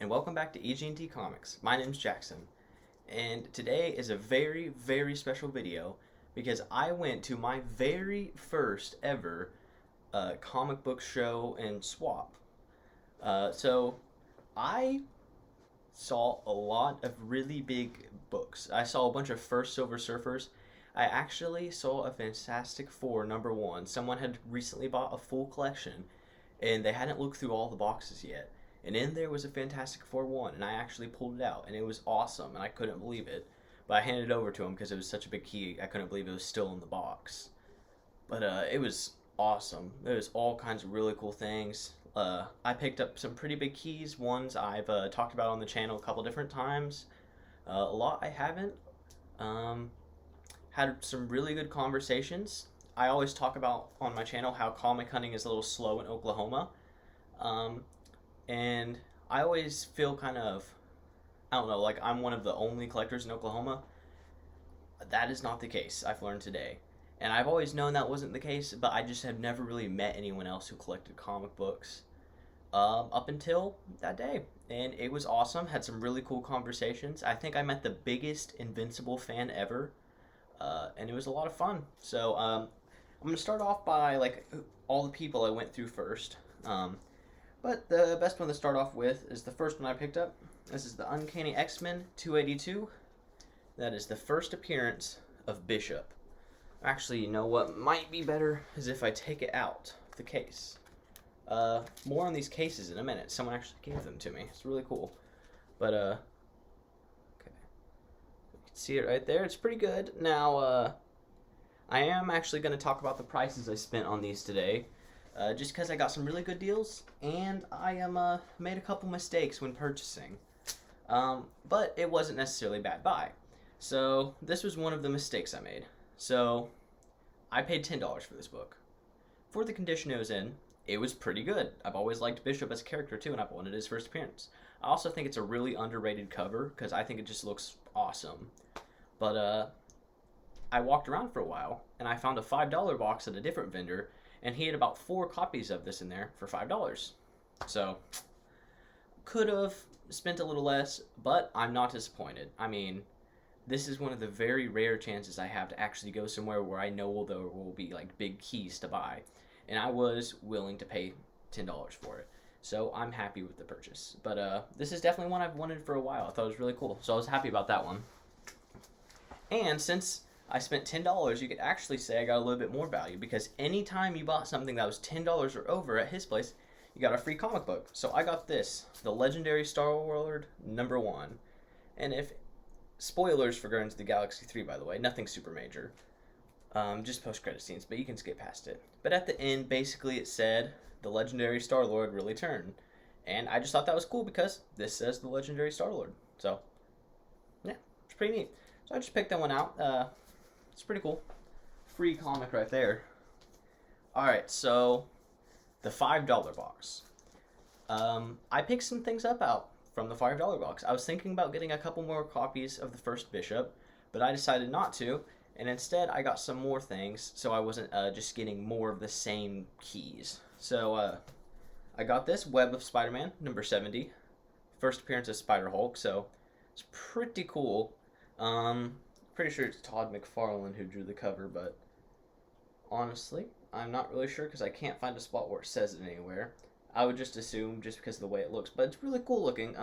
and welcome back to EG&T Comics. My name's Jackson, and today is a very, very special video because I went to my very first ever comic book show and swap. So I saw a lot of really big books. I saw a bunch of First Silver Surfers. I actually saw a Fantastic Four #1. Someone had recently bought a full collection, and they hadn't looked through all the boxes yet. And in there was a Fantastic Four 1, and I actually pulled it out, and it was awesome, and I couldn't believe it. But I handed it over to him because it was such a big key, I couldn't believe it was still in the box. But it was awesome. There was all kinds of really cool things. I picked up some pretty big keys, ones I've talked about on the channel a couple different times. A lot I haven't. Had some really good conversations. I always talk about on my channel how comic hunting is a little slow in Oklahoma. And I always feel kind of, I don't know, like I'm one of the only collectors in Oklahoma. That is not the case, I've learned today. And I've always known that wasn't the case, but I just have never really met anyone else who collected comic books up until that day. And it was awesome, had some really cool conversations. I think I met the biggest Invincible fan ever, and it was a lot of fun. So I'm going to start off by like all the people I went through first. But the best one to start off with is the first one I picked up. This is the Uncanny X-Men 282. That is the first appearance of Bishop. Actually, you know what might be better is if I take it out of the case. More on these cases in a minute. Someone actually gave them to me. It's really cool. But, okay. You can see it right there. It's pretty good. Now, I am actually going to talk about the prices I spent on these today. Just because I got some really good deals, and I made a couple mistakes when purchasing. But it wasn't necessarily a bad buy. So this was one of the mistakes I made. So I paid $10 for this book. For the condition it was in, it was pretty good. I've always liked Bishop as a character too, and I've wanted his first appearance. I also think it's a really underrated cover because I think it just looks awesome. But I walked around for a while, and I found a $5 box at a different vendor, and he had about 4 copies of this in there for $5. So, could have spent a little less, but I'm not disappointed. I mean, this is one of the very rare chances I have to actually go somewhere where I know there will be like big keys to buy. And I was willing to pay $10 for it. So I'm happy with the purchase. But this is definitely one I've wanted for a while. I thought it was really cool. So I was happy about that one. And since I spent $10, you could actually say I got a little bit more value because anytime you bought something that was $10 or over at his place, you got a free comic book. So I got this, the Legendary Star-Lord #1. And if, spoilers for Guardians of the Galaxy 3, by the way, nothing super major. Just post-credit scenes, but you can skip past it. But at the end, basically it said, the Legendary Star-Lord really turned. And I just thought that was cool because this says the Legendary Star-Lord. So, yeah, it's pretty neat. So I just picked that one out. It's pretty cool. Free comic right there. Alright, so the $5 box. I picked some things up out from the $5 box. I was thinking about getting a couple more copies of the first Bishop, but I decided not to, and instead I got some more things, so I wasn't just getting more of the same keys. So I got this Web of Spider-Man, #70. First appearance of Spider-Hulk, so it's pretty cool. Pretty sure it's Todd McFarlane who drew the cover, but honestly, I'm not really sure because I can't find a spot where it says it anywhere. I would just assume just because of the way it looks, but it's really cool looking.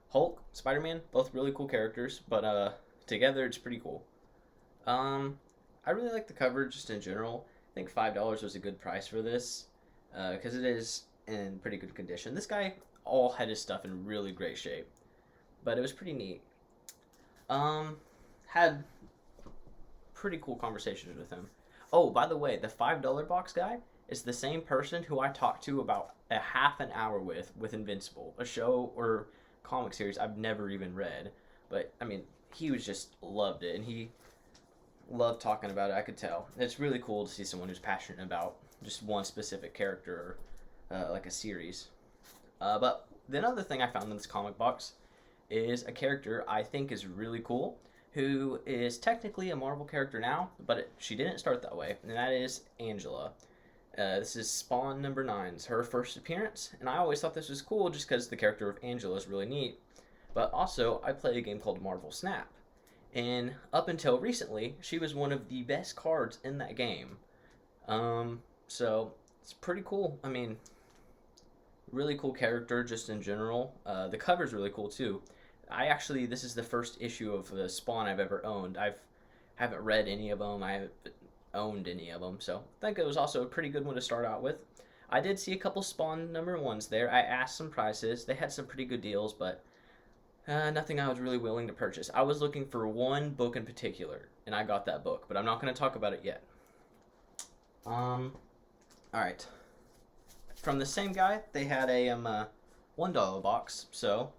Hulk, Spider-Man, both really cool characters, but together it's pretty cool. I really like the cover just in general. I think $5 was a good price for this because it is in pretty good condition. This guy all had his stuff in really great shape, but it was pretty neat. Had pretty cool conversations with him. Oh, by the way, the $5 box guy is the same person who I talked to about a half an hour with Invincible, a show or comic series I've never even read. But, I mean, he was just loved it, and he loved talking about it, I could tell. It's really cool to see someone who's passionate about just one specific character or like a series. But the other thing I found in this comic box is a character I think is really cool, who is technically a Marvel character now, but she didn't start that way, and that is Angela. This is Spawn number 9's her first appearance, and I always thought this was cool just because the character of Angela is really neat. But also, I play a game called Marvel Snap, and up until recently, she was one of the best cards in that game. So it's pretty cool. I mean, really cool character just in general. The cover's really cool too. This is the first issue of the Spawn I've ever owned. Haven't read any of them. I haven't owned any of them, so I think it was also a pretty good one to start out with. I did see a couple Spawn number 1s there. I asked some prices. They had some pretty good deals, but nothing I was really willing to purchase. I was looking for one book in particular, and I got that book, but I'm not going to talk about it yet. Alright. From the same guy, they had a $1 box, so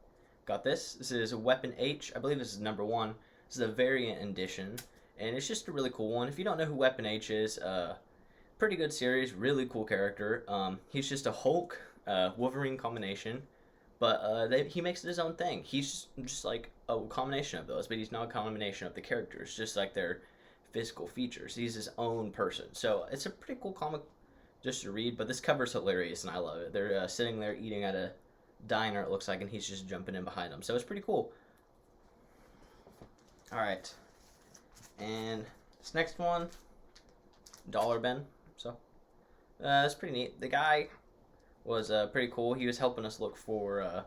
got this. This is Weapon H. I believe this is number 1. This is a variant edition, and it's just a really cool one. If you don't know who Weapon H is, pretty good series, really cool character. He's just a Hulk, Wolverine combination, but he makes it his own thing. He's just like a combination of those, but he's not a combination of the characters, just like their physical features. He's his own person. So it's a pretty cool comic just to read, but this cover's hilarious, and I love it. They're sitting there eating at a diner, it looks like, and he's just jumping in behind them. So it's pretty cool. Alright. And this next one, Dollar Bin. So it's pretty neat. The guy was pretty cool. He was helping us look for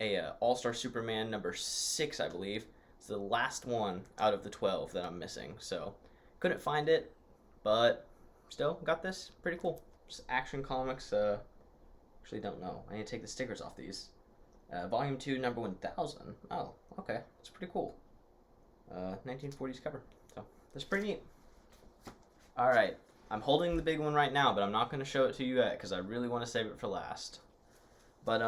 a All-Star Superman number 6, I believe. It's the last one out of the 12 that I'm missing. So couldn't find it, but still got this. Pretty cool. Just Action Comics. Actually don't know. I need to take the stickers off these. Volume 2, number 1000. Oh, okay. That's pretty cool. 1940s cover. So that's pretty neat. Alright. I'm holding the big one right now, but I'm not going to show it to you yet because I really want to save it for last. But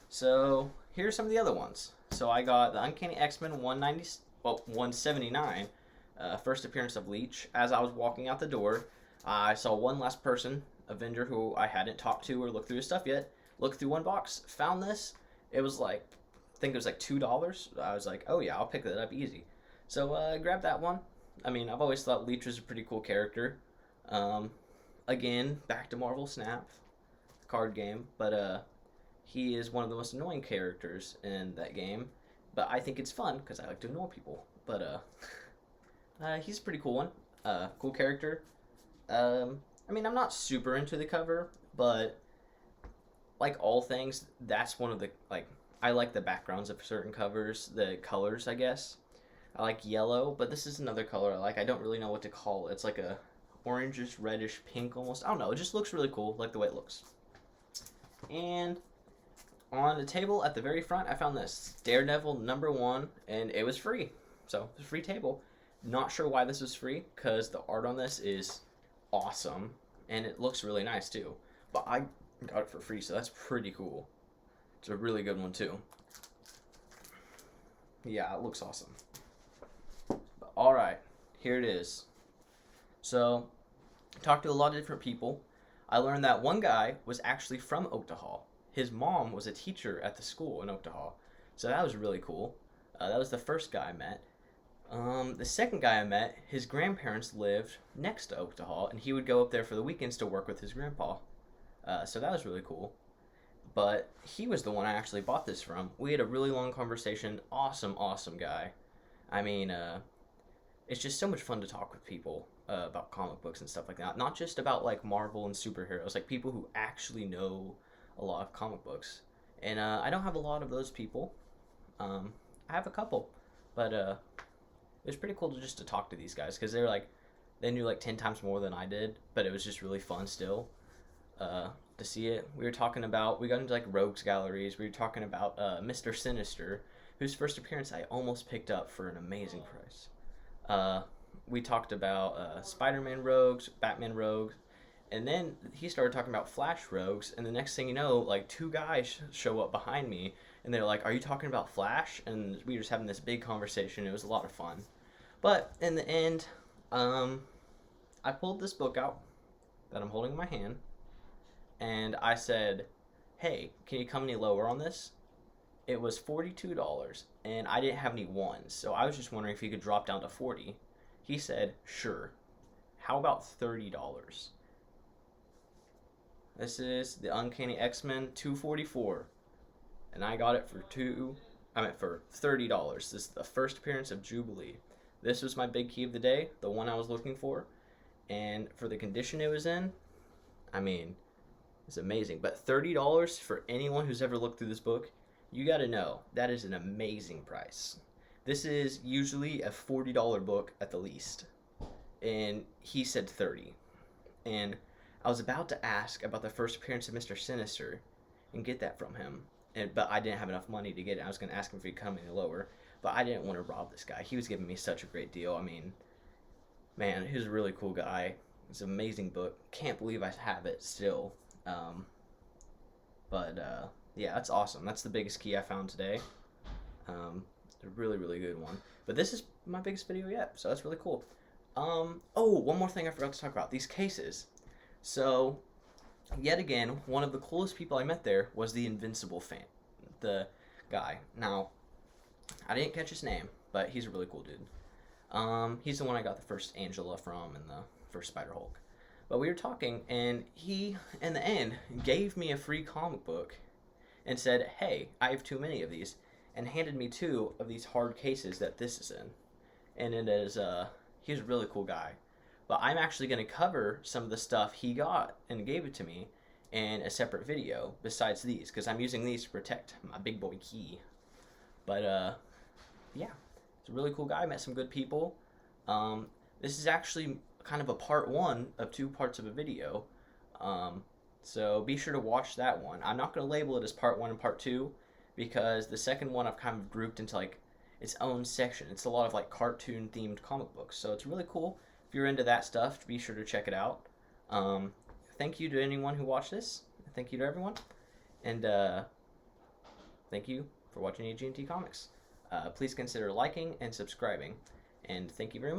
so here's some of the other ones. So I got the Uncanny X-Men 179, first appearance of Leech. As I was walking out the door, I saw one last person, a vendor who I hadn't talked to or looked through his stuff yet. Looked through one box, found this. It was like, I think it was like $2. I was like, oh yeah, I'll pick that up easy. So grab that one. I mean, I've always thought Leech was a pretty cool character. Again, back to Marvel Snap, card game, but he is one of the most annoying characters in that game. But I think it's fun because I like to annoy people. But he's a pretty cool one. Cool character. I mean, I'm not super into the cover, but like all things, that's one of the, like, I like the backgrounds of certain covers, the colors, I guess. I like yellow, but this is another color I like. I don't really know what to call it. It's like a orangish, reddish, pink almost. I don't know. It just looks really cool, like the way it looks. And on the table at the very front, I found this Daredevil number 1, and it was free. So, it's a free table. Not sure why this was free, because the art on this is awesome, and it looks really nice too. But I got it for free, so that's pretty cool. It's a really good one too. Yeah, it looks awesome. But alright, here it is. So, I talked to a lot of different people. I learned that one guy was actually from Oktahal. His mom was a teacher at the school in Oktahal. So that was really cool. That was the first guy I met. The second guy I met, his grandparents lived next to Oktahal, and he would go up there for the weekends to work with his grandpa. So that was really cool. But he was the one I actually bought this from. We had a really long conversation. Awesome, awesome guy. I mean, it's just so much fun to talk with people about comic books and stuff like that. Not just about, like, Marvel and superheroes. Like, people who actually know a lot of comic books. And I don't have a lot of those people. I have a couple. But it was pretty cool to talk to these guys. Because they knew like 10 times more than I did. But it was just really fun still. To see it. We got into like rogues galleries. We were talking about Mr. Sinister, whose first appearance I almost picked up for an amazing price. We talked about Spider-Man rogues, Batman rogues, and then he started talking about Flash rogues, and the next thing you know, like 2 guys show up behind me, and they're like, "Are you talking about Flash?" And we were just having this big conversation. It was a lot of fun. But in the end, I pulled this book out that I'm holding in my hand, and I said, "Hey, can you come any lower on this?" It was $42, and I didn't have any ones, so I was just wondering if he could drop down to 40. He said, "Sure." How about $30? This is the Uncanny X-Men 244, and I got it for $30. This is the first appearance of Jubilee. This was my big key of the day, the one I was looking for, and for the condition it was in, I mean, it's amazing. But $30 for anyone who's ever looked through this book, you got to know that is an amazing price. This is usually a $40 book at the least, and he said 30. And I was about to ask about the first appearance of Mr. Sinister and get that from him, but I didn't have enough money to get it. I was going to ask him if he'd come any lower, but I didn't want to rob this guy. He was giving me such a great deal. I mean, man, he was a really cool guy. It's an amazing book. Can't believe I have it still. Yeah, that's awesome. That's the biggest key I found today. A really, really good one. But this is my biggest video yet, so that's really cool. Oh, one more thing I forgot to talk about. These cases. So, yet again, one of the coolest people I met there was the Invincible fan. The guy. Now, I didn't catch his name, but he's a really cool dude. He's the one I got the first Angela from and the first Spider-Hulk. But we were talking, and he, in the end, gave me a free comic book and said, hey, I have too many of these, and handed me 2 of these hard cases that this is in. And it is, he's a really cool guy. But I'm actually going to cover some of the stuff he got and gave it to me in a separate video besides these, because I'm using these to protect my big boy key. But, yeah, he's a really cool guy. Met some good people. This is actually kind of a part 1 of 2 parts of a video. So be sure to watch that one. I'm not going to label it as part 1 and part 2 because the second one I've kind of grouped into like its own section. It's a lot of like cartoon themed comic books. So it's really cool. If you're into that stuff, be sure to check it out. Thank you to anyone who watched this. Thank you to everyone. And thank you for watching EG&T Comics. Please consider liking and subscribing. And thank you very much.